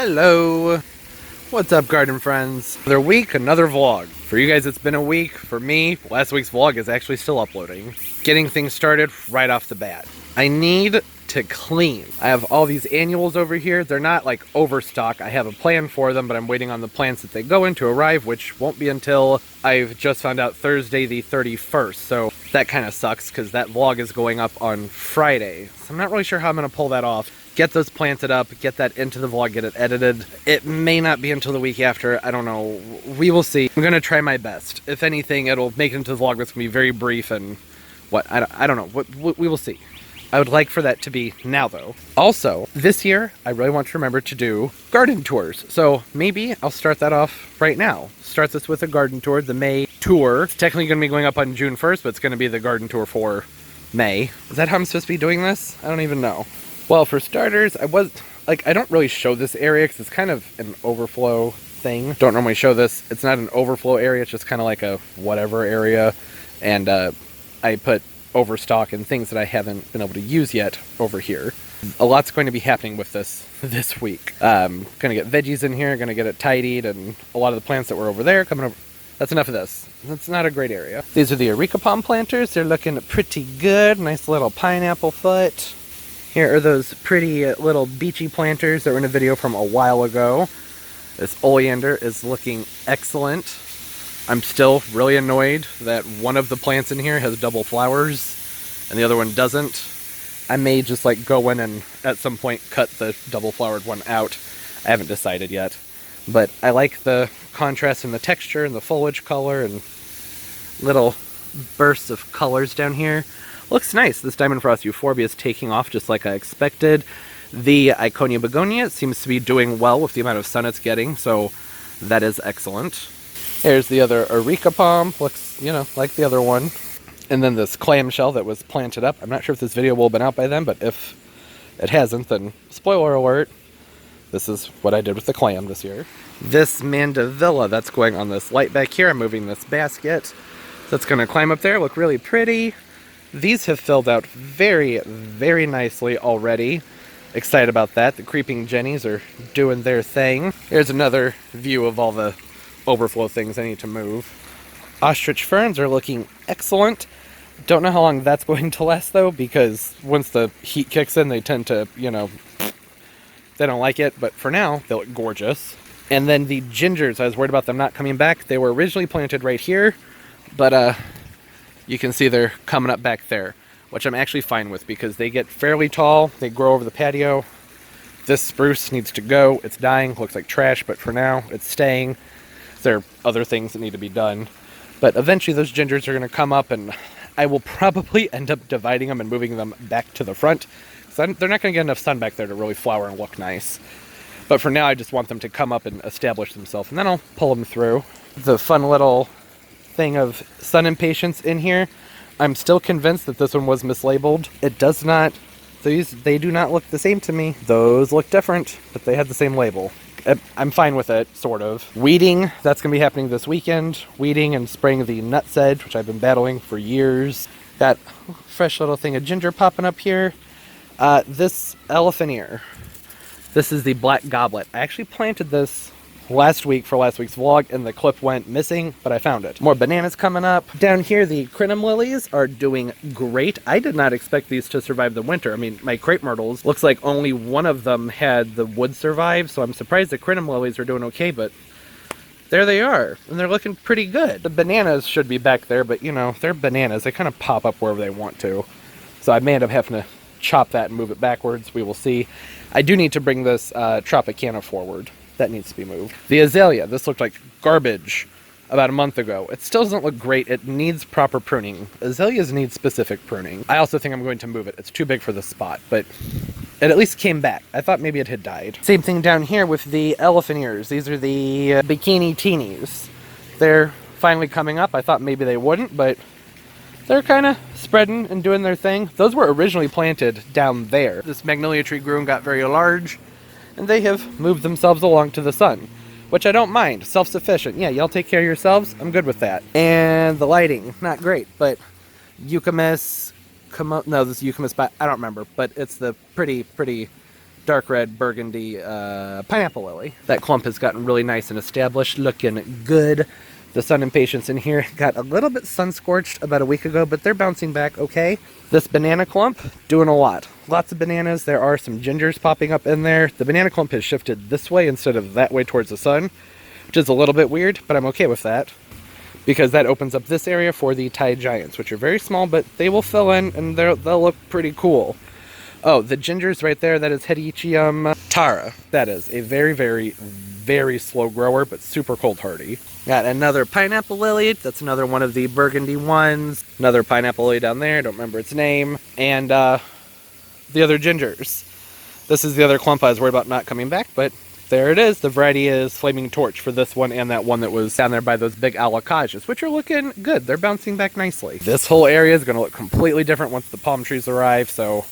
Hello! What's up, garden friends? Another week, another vlog. For you guys, it's been a week. For me, last week's vlog is actually still uploading. Getting things started right off the bat. I need to clean. I have all these annuals over here. They're not like overstock. I have a plan for them, but I'm waiting on the plants that they go in to arrive, which won't be until I've just found out Thursday the 31st. So that kind of sucks because that vlog is going up on Friday. So I'm not really sure how I'm going to pull that off. Get those planted up, get that into the vlog, get it edited. It may not be until the week after. I don't know. We will see. I'm going to try my best. If anything, it'll make it into the vlog that's going to be very brief and what? I don't know. We will see. I would like for that to be now, though. Also, this year, I really want to remember to do garden tours. So maybe I'll start that off right now. Start this with a garden tour, the May tour. It's technically going to be going up on June 1st, but it's going to be the garden tour for May. Is that how I'm supposed to be doing this? I don't even know. Well, for starters, I don't really show this area because it's kind of an overflow thing. Don't normally show this. It's not an overflow area. It's just kind of like a whatever area. And I put overstock and things that I haven't been able to use yet over here. A lot's going to be happening with this week. Gonna get veggies in here, gonna get it tidied, and a lot of the plants that were over there coming over. That's enough of this. That's not a great area. These are the Areca palm planters. They're looking pretty good. Nice little pineapple foot. Here are those pretty little beachy planters that were in a video from a while ago. This oleander is looking excellent. I'm still really annoyed that one of the plants in here has double flowers and the other one doesn't. I may just like go in and at some point cut the double flowered one out. I haven't decided yet. But I like the contrast in the texture and the foliage color and little bursts of colors down here. Looks nice. This Diamond Frost Euphorbia is taking off just like I expected. The Iconium Begonia seems to be doing well with the amount of sun it's getting, so that is excellent. Here's the other Areca palm. Looks, like the other one. And then this clamshell that was planted up. I'm not sure if this video will have been out by then, but if it hasn't, then spoiler alert. This is what I did with the clam this year. This Mandevilla that's going on this light back here. I'm moving this basket. That's going to climb up there. Look really pretty. These have filled out very, very nicely already. Excited about that. The creeping jennies are doing their thing. Here's another view of all the overflow things I need to move. Ostrich Ferns are looking excellent. Don't know how long that's going to last though, because once the heat kicks in, they tend to, they don't like it. But for now, they look gorgeous. And then the gingers, I was worried about them not coming back. They were originally planted right here, but you can see they're coming up back there, which I'm actually fine with because they get fairly tall. They grow over the patio. This spruce needs to go. It's dying. Looks like trash, but for now, it's staying. There are other things that need to be done. But eventually, those gingers are going to come up, and I will probably end up dividing them and moving them back to the front. So they're not going to get enough sun back there to really flower and look nice. But for now, I just want them to come up and establish themselves, and then I'll pull them through. The fun little thing of sun impatiens in here. I'm still convinced that this one was mislabeled. It does not, they do not look the same to me. Those look different, but they had the same label. I'm fine with it, sort of. Weeding, that's going to be happening this weekend. Weeding and spraying the nutsedge, which I've been battling for years. Got a fresh little thing of ginger popping up here. This elephant ear. This is the black goblet. I actually planted this last week for last week's vlog, and the clip went missing, but I found it. More bananas coming up. Down here, the crinum lilies are doing great. I did not expect these to survive the winter. I mean, my Crape Myrtles, looks like only one of them had the wood survive, so I'm surprised the crinum lilies are doing okay, but there they are, and they're looking pretty good. The bananas should be back there, but they're bananas. They kind of pop up wherever they want to. So I may end up having to chop that and move it backwards. We will see. I do need to bring this Tropicana forward. That needs to be moved. The azalea, this looked like garbage about a month ago. It still doesn't look great. It needs proper pruning. Azaleas need specific pruning. I also think I'm going to move it. It's too big for the spot, but it at least came back. I thought maybe it had died. Same thing down here with the elephant ears. These are the bikini teenies. They're finally coming up. I thought maybe they wouldn't, but they're kind of spreading and doing their thing. Those were originally planted down there. This magnolia tree grew and got very large, and they have moved themselves along to the sun, which I don't mind. Self-sufficient. Yeah, y'all take care of yourselves. I'm good with that. And the lighting, not great, but Eucamus, no, this is Eucamus, I don't remember, but it's the pretty dark red burgundy pineapple lily. That clump has gotten really nice and established, looking good. The sun impatiens in here got a little bit sun scorched about a week ago, but they're bouncing back okay. This banana clump doing a lot. Lots of bananas. There are some gingers popping up in there. The banana clump has shifted this way instead of that way towards the sun, which is a little bit weird, but I'm okay with that because that opens up this area for the Thai giants, which are very small, but they will fill in and they'll look pretty cool. Oh, the gingers right there, that is Hydrangeas tara. That is a very, very, very slow grower, but super cold hardy. Got another pineapple lily. That's another one of the burgundy ones. Another pineapple lily down there. Don't remember its name. And the other gingers. This is the other clump I was worried about not coming back, but there it is. The variety is Flaming Torch for this one and that one that was down there by those big Areca's, which are looking good. They're bouncing back nicely. This whole area is going to look completely different once the palm trees arrive, so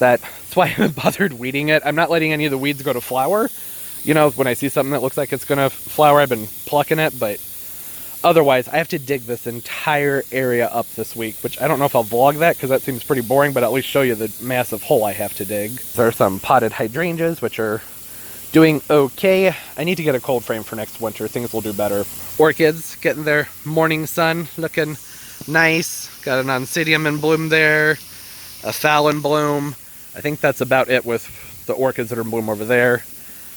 that's why I haven't bothered weeding it. I'm not letting any of the weeds go to flower. You know, when I see something that looks like it's going to flower, I've been plucking it, but otherwise, I have to dig this entire area up this week, which I don't know if I'll vlog that because that seems pretty boring, but at least show you the massive hole I have to dig. There are some potted hydrangeas, which are doing okay. I need to get a cold frame for next winter. Things will do better. Orchids getting their morning sun, looking nice. Got an oncidium in bloom there, a phal in bloom. I think that's about it with the orchids that are in bloom over there.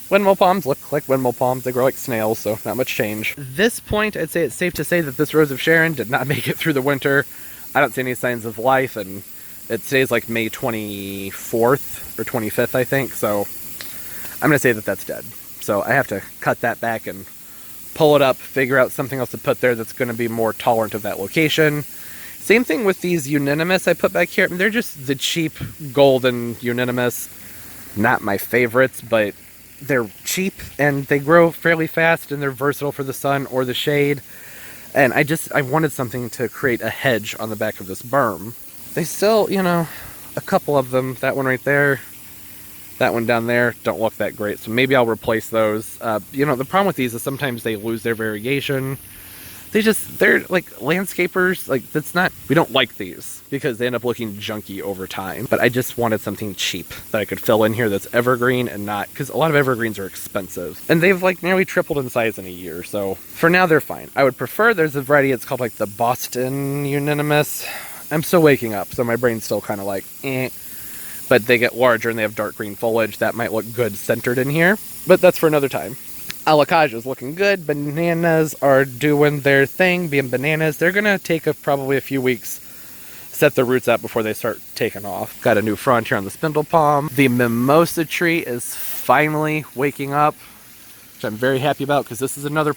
Windmill palms look like windmill palms. They grow like snails, so not much change. At this point, I'd say it's safe to say that this Rose of Sharon did not make it through the winter. I don't see any signs of life, and it stays like May 24th or 25th, I think, so I'm going to say that that's dead. So I have to cut that back and pull it up, figure out something else to put there that's going to be more tolerant of that location. Same thing with these unanimous I put back here. I mean, they're just the cheap golden unanimous. Not my favorites, but they're cheap and they grow fairly fast and they're versatile for the sun or the shade. And I wanted something to create a hedge on the back of this berm. They still, you know, a couple of them, that one right there, that one down there, don't look that great. So maybe I'll replace those. You know, the problem with these is sometimes they lose their variegation. They're like landscapers, like we don't like these because they end up looking junky over time. But I just wanted something cheap that I could fill in here that's evergreen and not, because a lot of evergreens are expensive. And they've like nearly tripled in size in a year. So for now, they're fine. I would prefer, there's a variety, it's called like the Boston Unanimous. I'm still waking up, so my brain's still kind of like, eh. But they get larger and they have dark green foliage. That might look good centered in here, but that's for another time. Areca is looking good. Bananas are doing their thing, being bananas. They're going to take probably a few weeks, set the roots out before they start taking off. Got a new frond here on the spindle palm. The mimosa tree is finally waking up, which I'm very happy about because this is another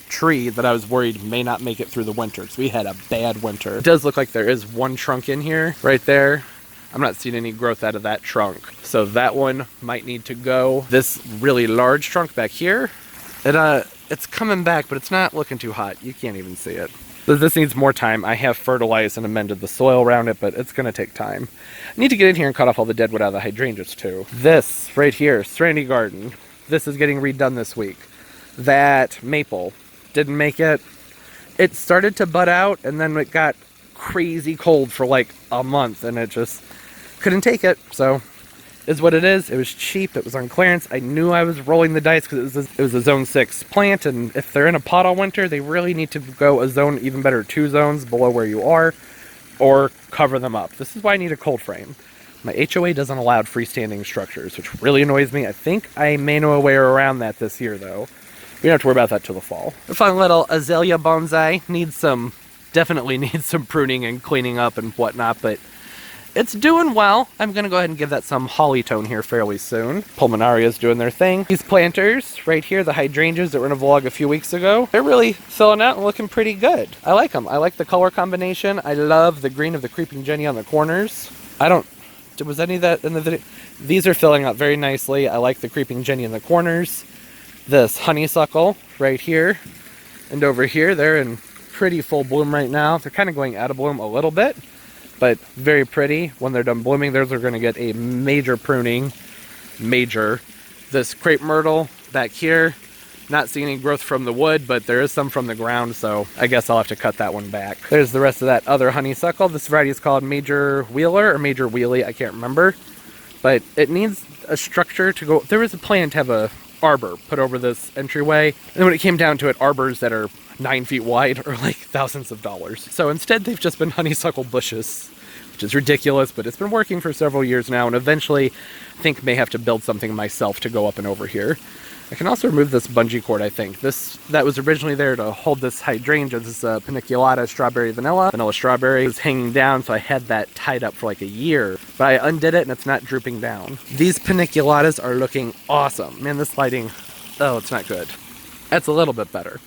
tree that I was worried may not make it through the winter because we had a bad winter. It does look like there is one trunk in here, right there. I'm not seeing any growth out of that trunk. So that one might need to go. This really large trunk back here, it's coming back, but it's not looking too hot. You can't even see it. So this needs more time. I have fertilized and amended the soil around it, but it's gonna take time. I need to get in here and cut off all the deadwood out of the hydrangeas too. This right here, Serenity Garden, this is getting redone this week. That maple didn't make it. It started to bud out and then it got crazy cold for like a month and it just couldn't take it. So is what it is. It was cheap, it was on clearance. I knew I was rolling the dice because it was a zone 6 plant, and if they're in a pot all winter, they really need to go a zone, even better 2 zones below where you are, or cover them up. This is why I need a cold frame. My HOA doesn't allow freestanding structures, which really annoys me. I think I may know a way around that this year though. We don't have to worry about that till the fall. A fun little azalea bonsai definitely needs some pruning and cleaning up and whatnot, but it's doing well. I'm going to go ahead and give that some holly tone here fairly soon. Pulmonaria's doing their thing. These planters right here, the hydrangeas that were in a vlog a few weeks ago, they're really filling out and looking pretty good. I like them. I like the color combination. I love the green of the creeping Jenny on the corners. Was any of that in the video? These are filling out very nicely. I like the creeping Jenny in the corners. This honeysuckle right here and over here, they're in pretty full bloom right now. They're kind of going out of bloom a little bit, but very pretty. When they're done blooming, those are going to get a major pruning. This Crape Myrtle back here, not seeing any growth from the wood, but there is some from the ground, so I guess I'll have to cut that one back. There's the rest of that other honeysuckle. This variety is called Major Wheeler or Major Wheelie, I can't remember. but it needs a structure to go. There was a plan to have a arbor put over this entryway, and when it came down to it, arbors that are 9 feet wide are like thousands of dollars. So instead they've just been honeysuckle bushes, which is ridiculous, but it's been working for several years now, and eventually I think may have to build something myself to go up and over here. I can also remove this bungee cord, I think. That was originally there to hold this hydrangea, this paniculata strawberry vanilla strawberry. It was hanging down, so I had that tied up for like a year. But I undid it and it's not drooping down. These paniculatas are looking awesome. Man, this lighting, oh, it's not good. That's a little bit better.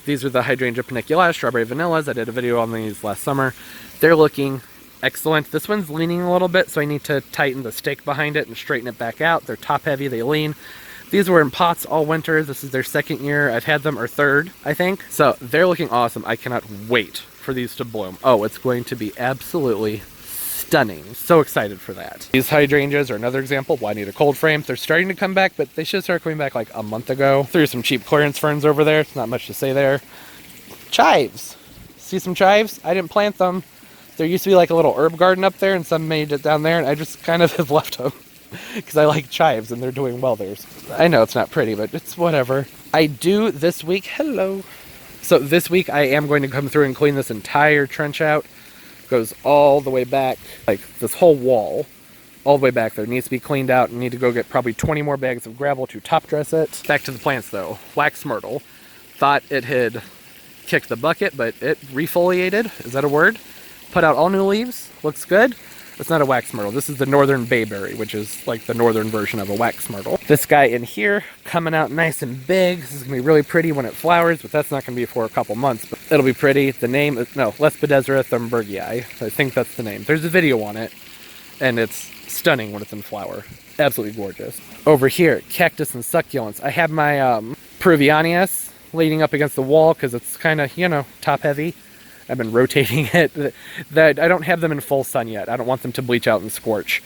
These are the hydrangea paniculata strawberry vanillas. I did a video on these last summer. They're looking excellent. This one's leaning a little bit, so I need to tighten the stake behind it and straighten it back out. They're top heavy, they lean. These were in pots all winter. This is their second year. I've had them, or third, I think. So they're looking awesome. I cannot wait for these to bloom. Oh, it's going to be absolutely stunning. So excited for that. These hydrangeas are another example. Well, I need a cold frame. They're starting to come back, but they should start coming back like a month ago. Threw some cheap clearance ferns over there. It's not much to say there. Chives. See some chives? I didn't plant them. There used to be like a little herb garden up there, and some made it down there, and I just kind of have left them. Because I like chives and they're doing well there. I know it's not pretty, but it's whatever. I do this week, hello. So this week I am going to come through and clean this entire trench out. Goes all the way back, like this whole wall, all the way back there. Needs to be cleaned out and need to go get probably 20 more bags of gravel to top dress it. Back to the plants though. Wax myrtle. Thought it had kicked the bucket, but it refoliated. Is that a word? Put out all new leaves. Looks good. It's not a wax myrtle. This is the northern bayberry, which is like the northern version of a wax myrtle. This guy in here coming out nice and big. This is gonna be really pretty when it flowers, but that's not gonna be for a couple months. But it'll be pretty. The name is Lespedezra thunbergii. I think that's the name. There's a video on it, and it's stunning when it's in flower. Absolutely gorgeous. Over here, cactus and succulents. I have my Peruvianias leaning up against the wall because it's kind of, top heavy. I've been rotating it. That I don't have them in full sun yet. I don't want them to bleach out and scorch.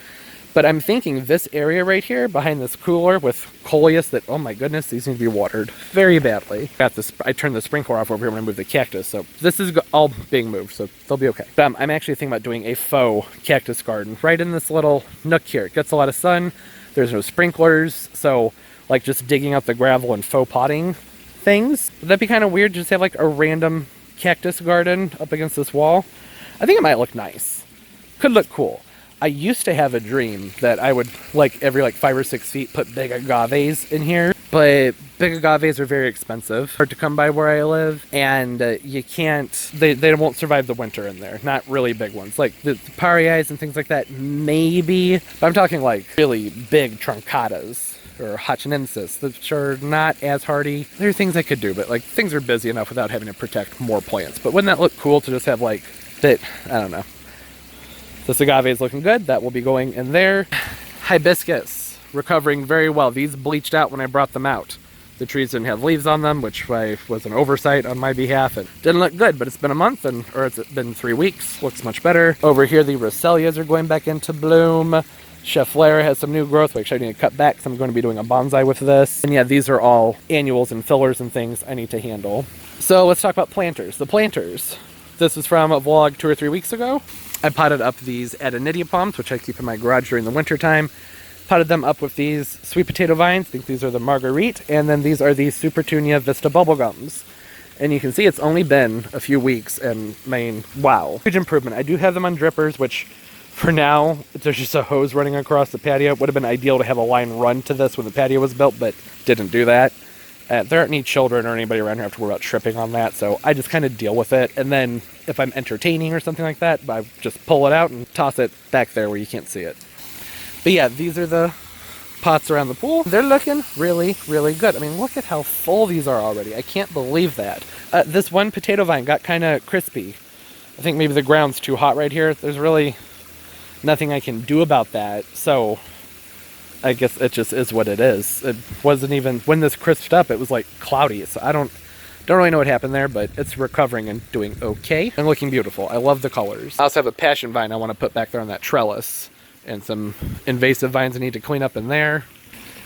But I'm thinking this area right here behind this cooler with coleus that, oh my goodness, these need to be watered very badly. I turned the sprinkler off over here when I moved the cactus, so this is all being moved, so they'll be okay. I'm actually thinking about doing a faux cactus garden right in this little nook here. It gets a lot of sun. There's no sprinklers, so like just digging out the gravel and faux potting things. Would that be kind of weird to just have like a random cactus garden up against this wall? I think it might look nice. Could look cool. I used to have a dream that I would, like, every 5 or 6 feet put big agaves in here, but big agaves are very expensive, hard to come by where I live, and you can't, they won't survive the winter in there. Not really big ones, like the Pears and things like that, maybe, but I'm talking like really big truncatas or hydrangeas, which are not as hardy. There are things I could do, but like things are busy enough without having to protect more plants. But wouldn't that look cool to just have like that? I don't know. This agave is looking good. That will be going in there. Hibiscus, recovering very well. These bleached out when I brought them out. The trees didn't have leaves on them, which was an oversight on my behalf. It didn't look good, but it's been a month, or it's been 3 weeks. Looks much better. Over here, the Roselias are going back into bloom. Cheflair has some new growth, which I need to cut back, so I'm going to be doing a bonsai with this. And yeah, these are all annuals and fillers and things I need to handle. So let's talk about planters. The planters. This is from a vlog 2 or 3 weeks ago. I potted up these Iconium palms, which I keep in my garage during the winter time. Potted them up with these sweet potato vines. I think these are the Marguerite. And then these are the Supertunia Vista bubblegums. And you can see it's only been a few weeks, and wow. Huge improvement. I do have them on drippers, which for now, there's just a hose running across the patio. It would have been ideal to have a line run to this when the patio was built, but didn't do that. There aren't any children or anybody around here have to worry about tripping on that, so I just kind of deal with it. And then if I'm entertaining or something like that, I just pull it out and toss it back there where you can't see it. But yeah, these are the pots around the pool. They're looking really, really good. I mean, look at how full these are already. I can't believe that. This one potato vine got kind of crispy. I think maybe the ground's too hot right here. There's really nothing I can do about that, so I guess it just is what it is. It wasn't even, when this crisped up, it was like cloudy, so I don't really know what happened there, but it's recovering and doing okay and looking beautiful. I love the colors. I also have a passion vine I want to put back there on that trellis, and some invasive vines I need to clean up in there.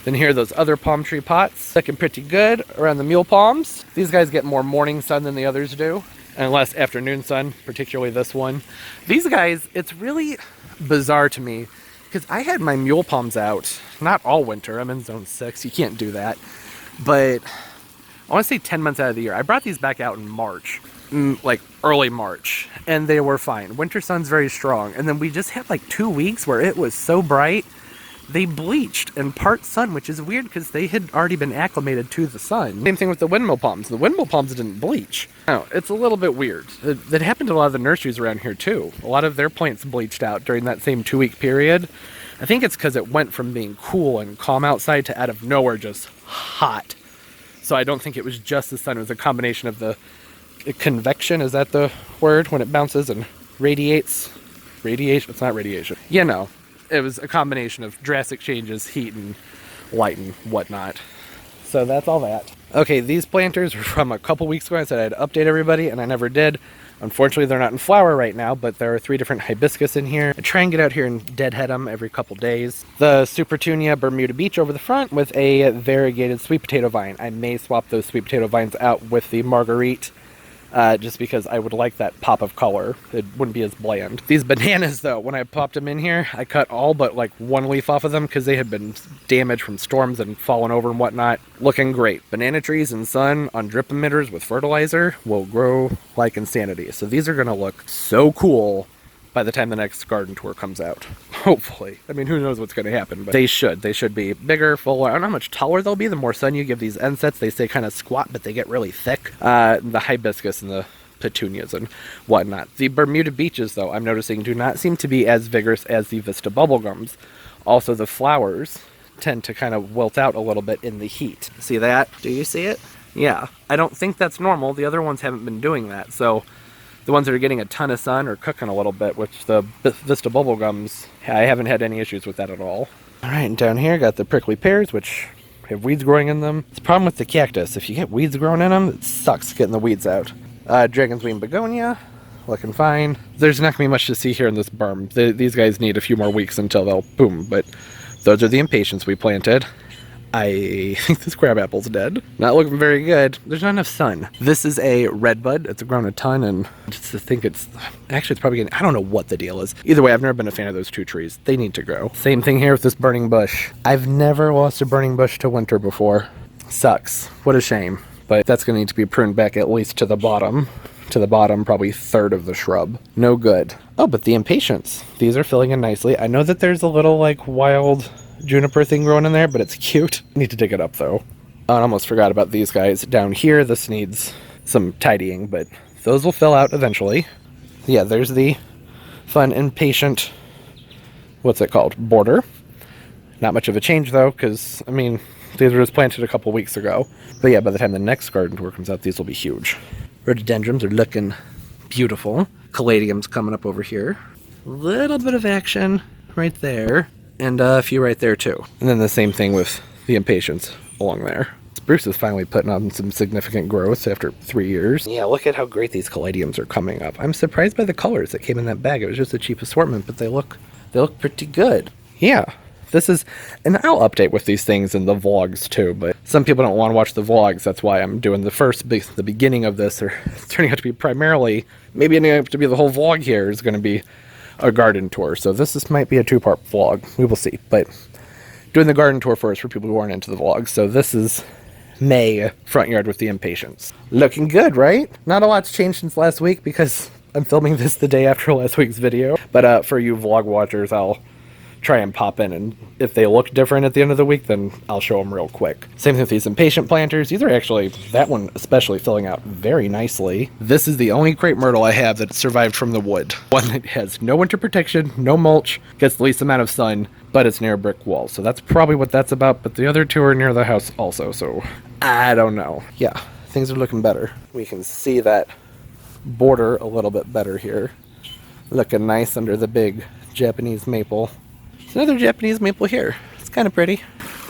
Then here are those other palm tree pots, looking pretty good around the mule palms. These guys get more morning sun than the others do, and less afternoon sun, particularly this one. These guys, it's really bizarre to me because I had my mule palms out, not all winter. I'm in zone 6. You can't do that. But I want to say 10 months out of the year. I brought these back out in March, like early March, and they were fine. Winter sun's very strong. And then we just had like 2 weeks where it was so bright, they bleached and part sun, which is weird because they had already been acclimated to the sun. Same thing with the windmill palms. The windmill palms didn't bleach. No, it's a little bit weird. That happened to a lot of the nurseries around here too. A lot of their plants bleached out during that same 2-week period. I think it's because it went from being cool and calm outside to out of nowhere just hot. So I don't think it was just the sun. It was a combination of the convection, is that the word, when it bounces and radiates? Radiation? It's not radiation. You know. It was a combination of drastic changes, heat and light and whatnot. So that's all that. Okay, these planters were from a couple weeks ago. I said I'd update everybody, and I never did. Unfortunately, they're not in flower right now, but there are 3 different hibiscus in here. I try and get out here and deadhead them every couple days. The Supertunia Bermuda Beach over the front with a variegated sweet potato vine. I may swap those sweet potato vines out with the Marguerite, just because I would like that pop of color. It wouldn't be as bland. These bananas, though, when I popped them in here, I cut all but like 1 leaf off of them because they had been damaged from storms and fallen over and whatnot. Looking great. Banana trees in sun on drip emitters with fertilizer will grow like insanity. So these are going to look so cool by the time the next garden tour comes out. Hopefully. I mean, who knows what's going to happen, but they should. They should be bigger, fuller. I don't know how much taller they'll be. The more sun you give these end sets, they stay kind of squat, but they get really thick. The hibiscus and the petunias and whatnot. The Bermuda beeches, though, I'm noticing do not seem to be as vigorous as the Vista bubblegums. Also, the flowers tend to kind of wilt out a little bit in the heat. See that? Do you see it? Yeah. I don't think that's normal. The other ones haven't been doing that, so the ones that are getting a ton of sun are cooking a little bit, which the Vista bubblegums, I haven't had any issues with that at all. All right, and down here got the prickly pears, which have weeds growing in them. It's a problem with the cactus. If you get weeds growing in them, it sucks getting the weeds out. Dragon's wing begonia, looking fine. There's not going to be much to see here in this berm. These guys need a few more weeks until they'll boom, but those are the impatiens we planted. I think this crabapple's dead. Not looking very good. There's not enough sun. This is a redbud. It's grown a ton, and just to think it's probably getting, I don't know what the deal is. Either way, I've never been a fan of those 2 trees. They need to grow. Same thing here with this burning bush. I've never lost a burning bush to winter before. Sucks. What a shame. But that's going to need to be pruned back at least to the bottom. To the bottom, probably 1/3 of the shrub. No good. Oh, but the impatiens. These are filling in nicely. I know that there's a little like wild juniper thing growing in there, but it's cute. I need to dig it up though. I almost forgot about these guys down here. This needs some tidying, but those will fill out eventually. Yeah, there's the fun impatient, what's it called, border. Not much of a change though, because I mean these were just planted a couple weeks ago. But yeah, by the time the next garden tour comes out, these will be huge. Rhododendrons are looking beautiful. Caladiums coming up over here. Little bit of action right there. And a few right there too. And then the same thing with the impatiens along there. Spruce is finally putting on some significant growth after 3 years. Yeah, look at how great these caladiums are coming up. I'm surprised by the colors that came in that bag. It was just a cheap assortment, but they look pretty good. Yeah, this is, and I'll update with these things in the vlogs too, but some people don't want to watch the vlogs. That's why I'm doing the beginning of this, or it's turning out to be primarily, maybe ending up to be the whole vlog here is going to be a garden tour. So this might be a 2-part vlog. We will see. But doing the garden tour first for people who aren't into the vlog. So this is May front yard with the impatiens. Looking good, right? Not a lot's changed since last week because I'm filming this the day after last week's video. But for you vlog watchers, I'll try and pop in, and if they look different at the end of the week, then I'll show them real quick. Same thing with these impatient planters. These are actually, that one especially, filling out very nicely. This is the only Crape Myrtle I have that survived from the wood. One that has no winter protection, no mulch, gets the least amount of sun, but it's near a brick wall. So that's probably what that's about, but the other 2 are near the house also, so I don't know. Yeah, things are looking better. We can see that border a little bit better here. Looking nice under the big Japanese maple. There's another Japanese maple here. It's kind of pretty.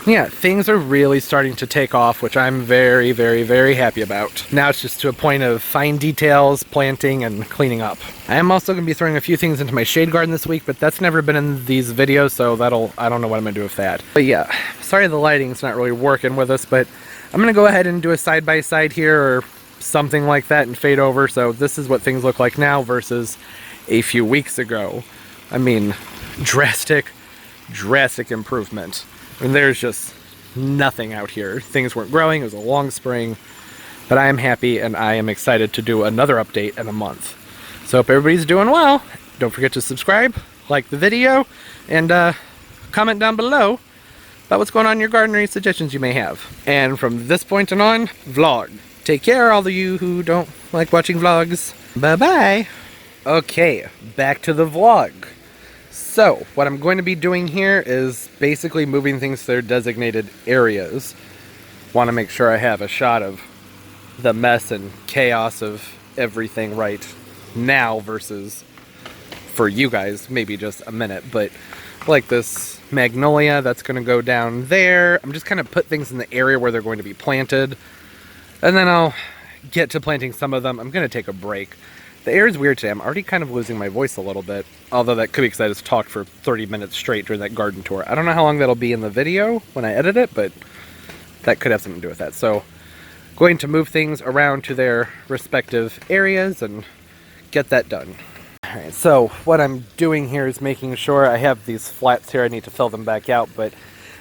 Yeah, things are really starting to take off, which I'm very, very, very happy about. Now it's just to a point of fine details, planting, and cleaning up. I am also going to be throwing a few things into my shade garden this week, but that's never been in these videos, so I don't know what I'm going to do with that. But yeah, sorry the lighting's not really working with us, but I'm going to go ahead and do a side-by-side here or something like that and fade over. So this is what things look like now versus a few weeks ago. I mean, drastic drastic improvement. I mean, there's just nothing out here. Things weren't growing. It was a long spring. But I am happy, and I am excited to do another update in a month. So hope everybody's doing well. Don't forget to subscribe, like the video, and comment down below about what's going on in your garden or any suggestions you may have. And from this point on, vlog. Take care, all of you who don't like watching vlogs. Bye-bye. Okay, back to the vlog. So, what I'm going to be doing here is basically moving things to their designated areas. Want to make sure I have a shot of the mess and chaos of everything right now versus for you guys, maybe just a minute. But like this magnolia, that's going to go down there. I'm just kind of put things in the area where they're going to be planted. And then I'll get to planting some of them. I'm going to take a break. The air is weird today. I'm already kind of losing my voice a little bit. Although that could be because I just talked for 30 minutes straight during that garden tour. I don't know how long that'll be in the video when I edit it, but that could have something to do with that. So, going to move things around to their respective areas and get that done. Alright, so what I'm doing here is making sure I have these flats here. I need to fill them back out, but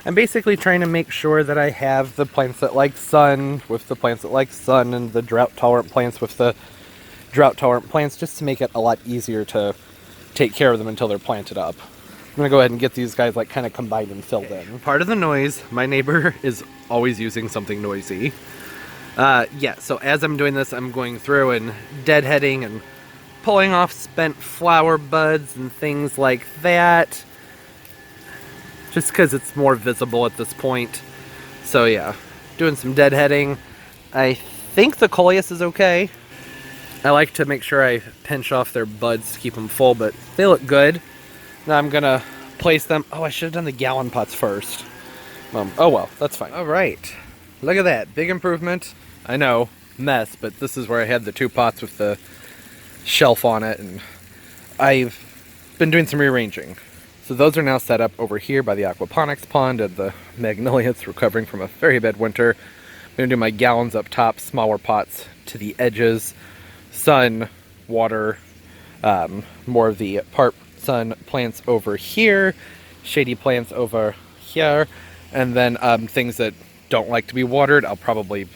I'm basically trying to make sure that I have the plants that like sun with the plants that like sun, and the drought-tolerant plants with the drought-tolerant plants, just to make it a lot easier to take care of them until they're planted up. I'm going to go ahead and get these guys like kind of combined and filled in. Part of the noise, my neighbor is always using something noisy. Yeah, so as I'm doing this, I'm going through and deadheading and pulling off spent flower buds and things like that. Just because it's more visible at this point. So yeah, doing some deadheading. I think the coleus is okay. I like to make sure I pinch off their buds to keep them full, but they look good. Now I'm gonna place them. Oh, I should have done the gallon pots first. Oh well, that's fine. All right, look at that, big improvement. I know, mess, but this is where I had the 2 pots with the shelf on it, and I've been doing some rearranging. So those are now set up over here by the aquaponics pond, and the magnolia's recovering from a very bad winter. I'm gonna do my gallons up top, smaller pots to the edges, sun, water, more of the part sun plants over here, shady plants over here, and then things that don't like to be watered, I'm going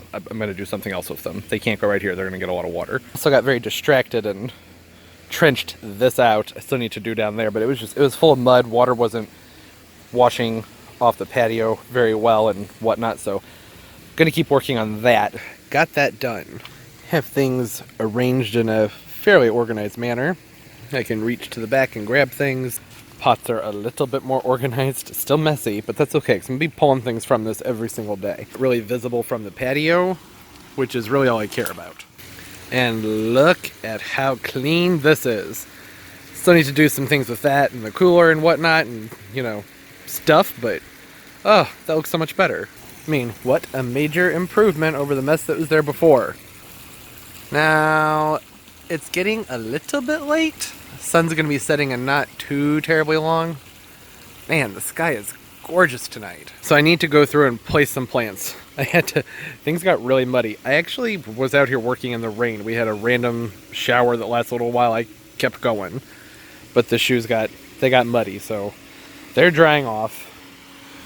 to do something else with them. They can't go right here, they're going to get a lot of water. So I got very distracted and trenched this out. I still need to do down there, but it was full of mud. Water wasn't washing off the patio very well and whatnot, so going to keep working on that. Got that done. Have things arranged in a fairly organized manner. I can reach to the back and grab things. Pots are a little bit more organized, still messy, but that's okay, because I'm going to be pulling things from this every single day. Really visible from the patio, which is really all I care about. And look at how clean this is. Still need to do some things with that and the cooler and whatnot and, you know, stuff, but, oh, that looks so much better. I mean, what a major improvement over the mess that was there before. Now, it's getting a little bit late. Sun's going to be setting in not too terribly long. Man, the sky is gorgeous tonight. So I need to go through and place some plants. Things got really muddy. I actually was out here working in the rain. We had a random shower that lasted a little while. I kept going. But the shoes got muddy, so they're drying off.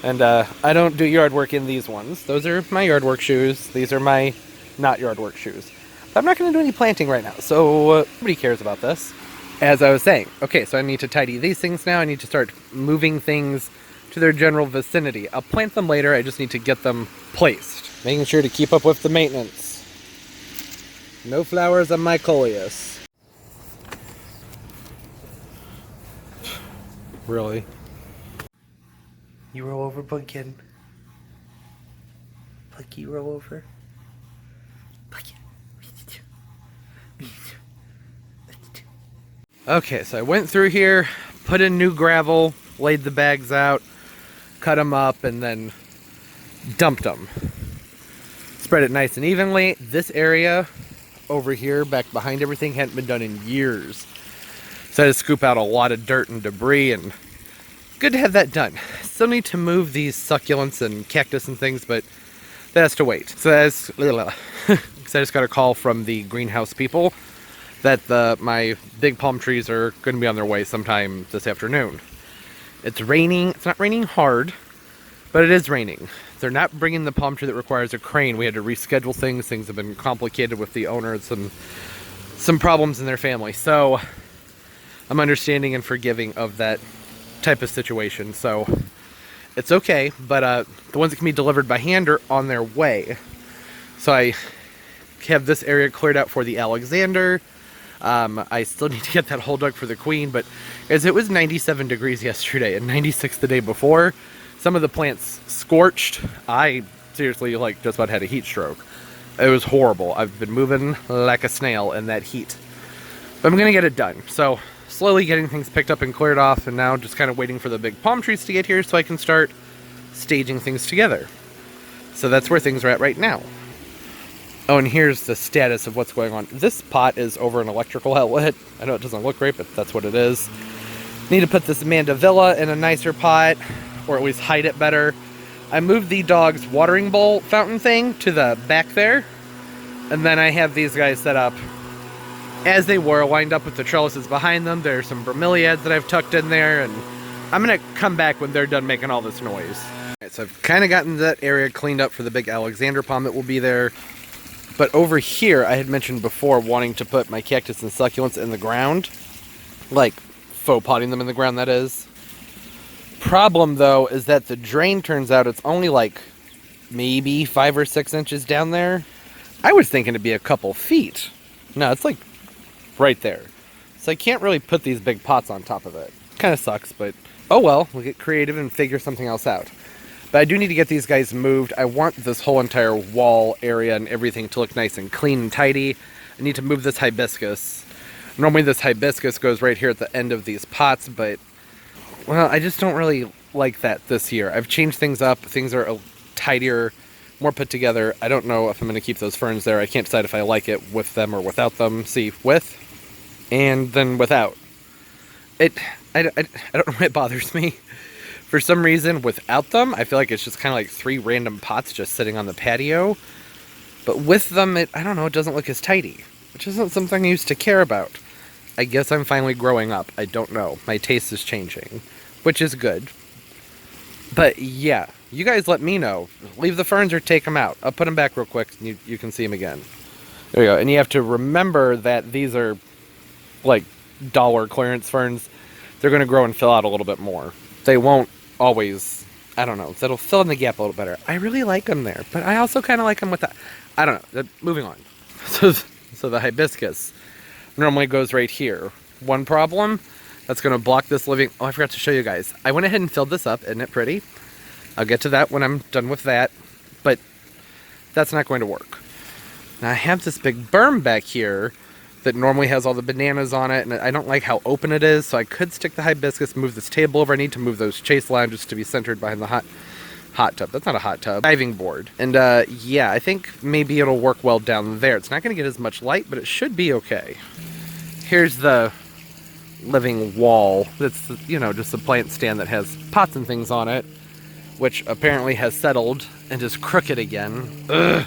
And I don't do yard work in these ones. Those are my yard work shoes. These are my not yard work shoes. But I'm not going to do any planting right now, so nobody cares about this. As I was saying, okay, so I need to tidy these things now. I need to start moving things to their general vicinity. I'll plant them later. I just need to get them placed. Making sure to keep up with the maintenance. No flowers on my coleus. Really? You roll over, Pumpkin. Pumpkin, roll over. Pumpkin. Okay, so I went through here, put in new gravel, laid the bags out, cut them up, and then dumped them. Spread it nice and evenly. This area over here, back behind everything, hadn't been done in years. So I had to scoop out a lot of dirt and debris, and good to have that done. Still need to move these succulents and cactus and things, but that has to wait. So that's, because I just got a call from the greenhouse people that my big palm trees are going to be on their way sometime this afternoon. It's raining. It's not raining hard, but it is raining. They're not bringing the palm tree that requires a crane. We had to reschedule things. Things have been complicated with the owner, some problems in their family. So I'm understanding and forgiving of that type of situation. So it's okay, but the ones that can be delivered by hand are on their way. So I have this area cleared out for the Alexander. I still need to get that hole dug for the queen, but as it was 97 degrees yesterday and 96 the day before, some of the plants scorched. I seriously just about had a heat stroke. It was horrible. I've been moving like a snail in that heat, but I'm gonna get it done. So slowly getting things picked up and cleared off, and now just kind of waiting for the big palm trees to get here so I can start staging things together. So that's where things are at right now. Oh, and here's the status of what's going on. This pot is over an electrical outlet. I know it doesn't look great, but that's what it is. Need to put this mandevilla in a nicer pot, or at least hide it better. I moved the dog's watering bowl fountain thing to the back there, and then I have these guys set up as they were, lined up with the trellises behind them. There's some bromeliads that I've tucked in there, and I'm gonna come back when they're done making all this noise. Alright, so I've kind of gotten that area cleaned up for the big Alexander palm that will be there. But over here, I had mentioned before wanting to put my cactus and succulents in the ground. Like, faux potting them in the ground, that is. Problem, though, is that the drain turns out it's only maybe 5 or 6 inches down there. I was thinking it'd be a couple feet. No, it's right there. So I can't really put these big pots on top of it. Kind of sucks, but oh well, we'll get creative and figure something else out. But I do need to get these guys moved. I want this whole entire wall area and everything to look nice and clean and tidy. I need to move this hibiscus. Normally this hibiscus goes right here at the end of these pots, but well, I just don't really like that this year. I've changed things up. Things are tidier, more put together. I don't know if I'm going to keep those ferns there. I can't decide if I like it with them or without them. See, with and then without. I don't know why it bothers me. For some reason, without them, I feel like it's just kind of like 3 random pots just sitting on the patio. But with them, I don't know, it doesn't look as tidy, which isn't something I used to care about. I guess I'm finally growing up. I don't know. My taste is changing, which is good. But yeah, you guys let me know. Leave the ferns or take them out. I'll put them back real quick and you can see them again. There you go. And you have to remember that these are dollar clearance ferns. They're going to grow and fill out a little bit more. They won't always, I don't know, that'll fill in the gap a little better. I really like them there, but I also kind of like them with that. I don't know. Moving on. So the hibiscus normally goes right here. One problem, that's going to block this living. Oh, I forgot to show you guys. I went ahead and filled this up. Isn't it pretty? I'll get to that when I'm done with that, but that's not going to work. Now I have this big berm back here that normally has all the bananas on it, and I don't like how open it is, so I could stick the hibiscus, move this table over. I need to move those chase lounges to be centered behind the hot tub. That's not a hot tub. Diving board. And yeah, I think maybe it'll work well down there. It's not going to get as much light, but it should be okay. Here's the living wall. That's, just a plant stand that has pots and things on it, which apparently has settled and is crooked again. Ugh.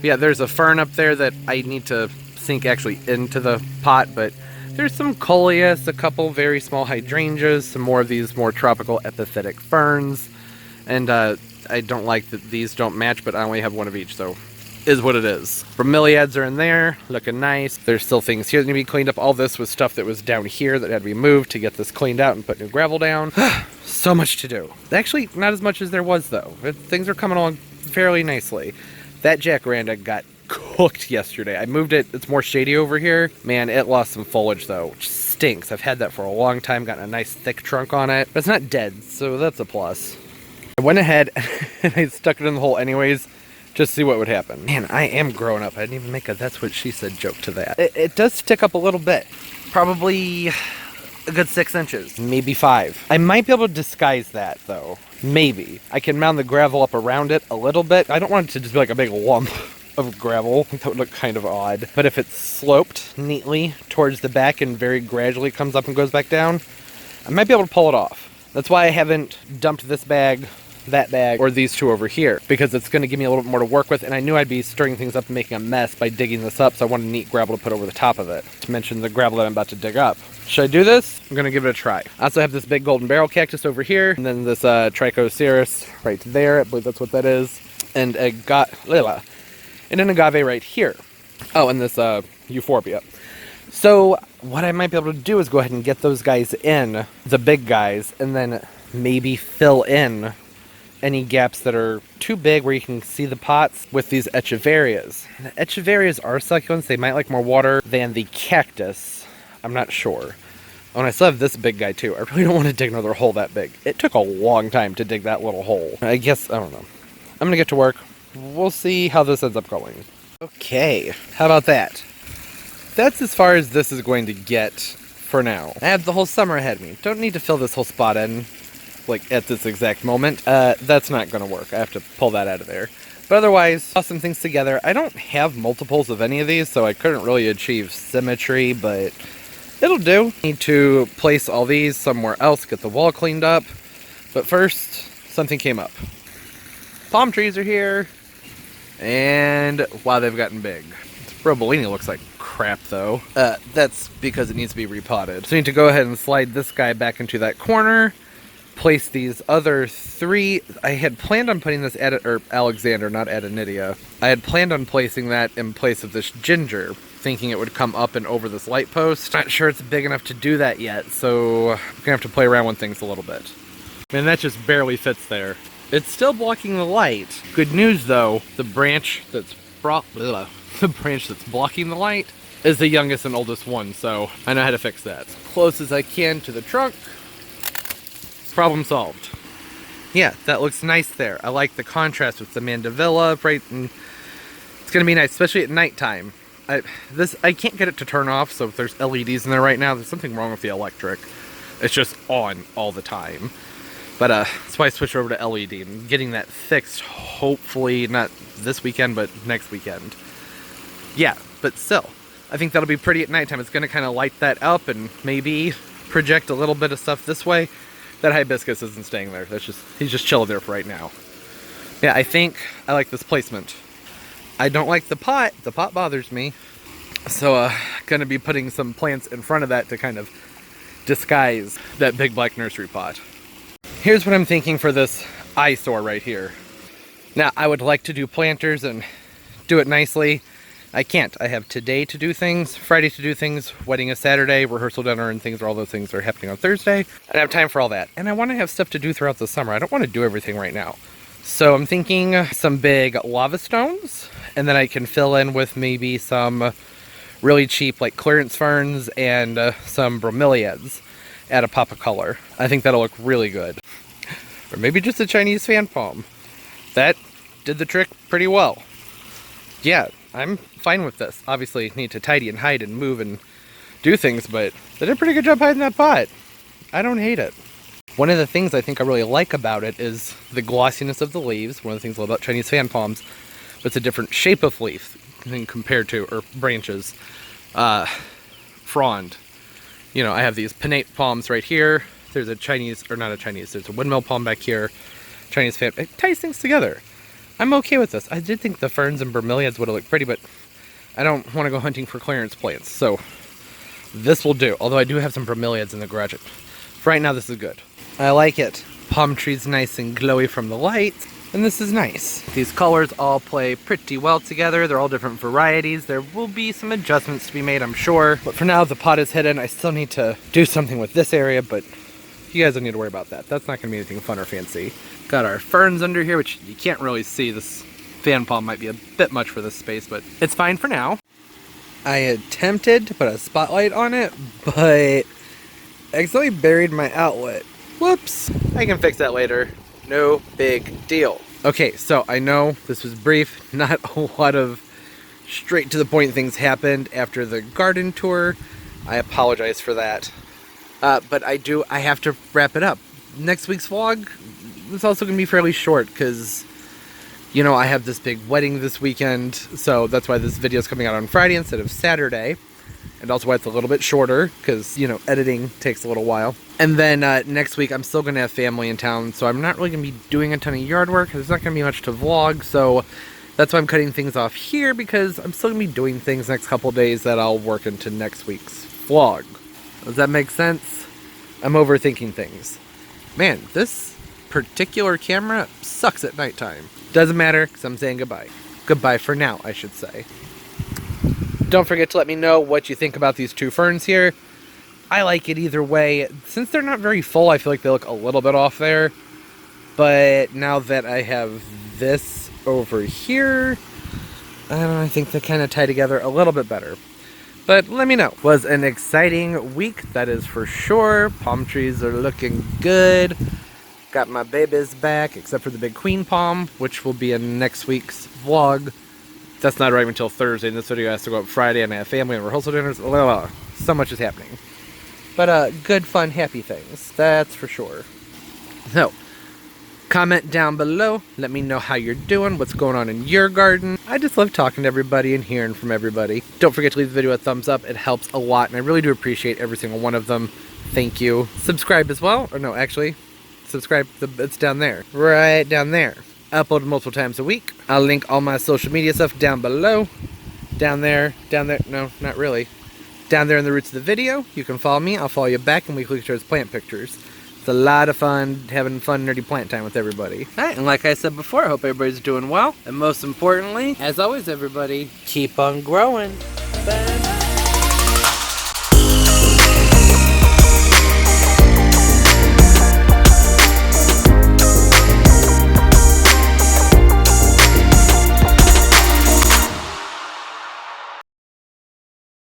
Yeah, there's a fern up there that I need to sink actually into the pot, but there's some coleus, a couple very small hydrangeas, some more of these more tropical epiphytic ferns, and I don't like that these don't match, but I only have one of each, so is what it is. Bromeliads are in there, looking nice. There's still things here that need to be cleaned up. All this was stuff that was down here that had to be moved to get this cleaned out and put new gravel down. So much to do. Actually, not as much as there was, though. Things are coming along fairly nicely. That jacaranda got cooked yesterday. I moved it. It's more shady over here. Man, it lost some foliage though, which stinks. I've had that for a long time. Gotten a nice thick trunk on it, but it's not dead, so that's a plus. I went ahead and I stuck it in the hole anyways, just to see what would happen. Man, I am growing up. I didn't even make a "that's what she said" joke to that. It does stick up a little bit. Probably a good 6 inches, maybe 5. I might be able to disguise that though. Maybe. I can mound the gravel up around it a little bit. I don't want it to just be like a big lump of gravel. I think that would look kind of odd. But if it's sloped neatly towards the back and very gradually comes up and goes back down, I might be able to pull it off. That's why I haven't dumped this bag that bag or these two over here, because it's going to give me a little bit more to work with, and I knew I'd be stirring things up and making a mess by digging this up, so I wanted neat gravel to put over the top of it, to mention the gravel that I'm about to dig up. Should I do this? I'm going to give it a try. I also have this big golden barrel cactus over here, and then this cereus right there, I believe that's what that is, and an agave right here. Oh, and this euphorbia. So what I might be able to do is go ahead and get those guys in, the big guys, and then maybe fill in any gaps that are too big where you can see the pots with these echeverias. The echeverias are succulents. They might like more water than the cactus. I'm not sure. Oh, and I still have this big guy too. I really don't want to dig another hole that big. It took a long time to dig that little hole. I guess, I don't know. I'm going to get to work. We'll see how this ends up going. Okay, how about that? That's as far as this is going to get for now. I have the whole summer ahead of me. Don't need to fill this whole spot in, like, at this exact moment. That's not going to work. I have to pull that out of there. But otherwise, saw some things together. I don't have multiples of any of these, so I couldn't really achieve symmetry, but it'll do. Need to place all these somewhere else, get the wall cleaned up. But first, something came up. Palm trees are here, and wow, they've gotten big. This Bromeliad looks like crap, though. That's because it needs to be repotted. So I need to go ahead and slide this guy back into that corner. Place these other three. I had planned on putting this Alexander, not Adenidia. I had planned on placing that in place of this ginger, thinking it would come up and over this light post. Not sure it's big enough to do that yet, so I'm gonna have to play around with things a little bit. Man, that just barely fits there. It's still blocking the light. Good news though, the branch that's blocking the light is the youngest and oldest one, so I know how to fix that. As close as I can to the trunk. Problem solved. Yeah, that looks nice there. I like the contrast with the mandevilla, right? And it's gonna be nice, especially at nighttime. I can't get it to turn off, so if there's LEDs in there right now, there's something wrong with the electric. It's just on all the time. But that's why I switched over to LED and getting that fixed, hopefully not this weekend, but next weekend. Yeah, but still, I think that'll be pretty at nighttime. It's gonna kind of light that up and maybe project a little bit of stuff this way. That hibiscus isn't staying there. He's just chilling there for right now. Yeah, I think I like this placement. I don't like the pot. The pot bothers me. So gonna be putting some plants in front of that to kind of disguise that big black nursery pot. Here's what I'm thinking for this eyesore right here. Now, I would like to do planters and do it nicely. I can't. I have today to do things, Friday to do things, wedding is Saturday, rehearsal dinner and things, all those things are happening on Thursday. I don't have time for all that. And I want to have stuff to do throughout the summer. I don't want to do everything right now. So I'm thinking some big lava stones, and then I can fill in with maybe some really cheap like clearance ferns and some bromeliads. Add a pop of color. I think that'll look really good. Or maybe just a Chinese fan palm. That did the trick pretty well. Yeah, I'm fine with this. Obviously need to tidy and hide and move and do things, but they did a pretty good job hiding that pot. I don't hate it. One of the things I think I really like about it is the glossiness of the leaves. One of the things I love about Chinese fan palms, but it's a different shape of leaf than compared to, or branches, frond. You know, I have these pinnate palms right here. There's a Chinese, or not a Chinese, there's a windmill palm back here. Chinese fan, it ties things together. I'm okay with this. I did think the ferns and bromeliads would have looked pretty, but I don't want to go hunting for clearance plants, so this will do. Although I do have some bromeliads in the garage. For right now, this is good. I like it. Palm trees nice and glowy from the light, and this is nice. These colors all play pretty well together. They're all different varieties. There will be some adjustments to be made, I'm sure. But for now, the pot is hidden. I still need to do something with this area, but you guys don't need to worry about that. That's not gonna be anything fun or fancy. Got our ferns under here, which you can't really see. This fan palm might be a bit much for this space, but it's fine for now. I attempted to put a spotlight on it, but accidentally buried my outlet. Whoops. I can fix that later. No big deal. Okay, so I know this was brief. Not a lot of straight to the point things happened after the garden tour. I apologize for that. But I have to wrap it up. Next week's vlog is also going to be fairly short because, you know, I have this big wedding this weekend. So that's why this video is coming out on Friday instead of Saturday. and also why it's a little bit shorter, because, you know, editing takes a little while. And then next week, I'm still going to have family in town, so I'm not really going to be doing a ton of yard work. There's not going to be much to vlog, so that's why I'm cutting things off here, because I'm still going to be doing things next couple days that I'll work into next week's vlog. Does that make sense? I'm overthinking things. Man, this particular camera sucks at nighttime. Doesn't matter, because I'm saying goodbye. Goodbye for now, I should say. Don't forget to let me know what you think about these 2 ferns here. I like it either way. Since they're not very full, I feel like they look a little bit off there. But now that I have this over here, I don't know, I think they kind of tie together a little bit better. But let me know. Was an exciting week, that is for sure. Palm trees are looking good. Got my babies back, except for the big queen palm, which will be in next week's vlog. That's not arriving until Thursday, and this video has to go up Friday, and I have family and rehearsal dinners. So much is happening. But good, fun, happy things. That's for sure. So, comment down below. Let me know how you're doing, what's going on in your garden. I just love talking to everybody and hearing from everybody. Don't forget to leave the video a thumbs up. It helps a lot, and I really do appreciate every single one of them. Thank you. Subscribe as well. Or no, actually, subscribe. It's down there. Right down there. Upload multiple times a week. I'll link all my social media stuff down below. Down there. No, not really. Down there in the roots of the video. You can follow me. I'll follow you back, and we click towards plant pictures. It's a lot of fun having fun, nerdy plant time with everybody. Alright, and like I said before, I hope everybody's doing well. And most importantly, as always, everybody, keep on growing.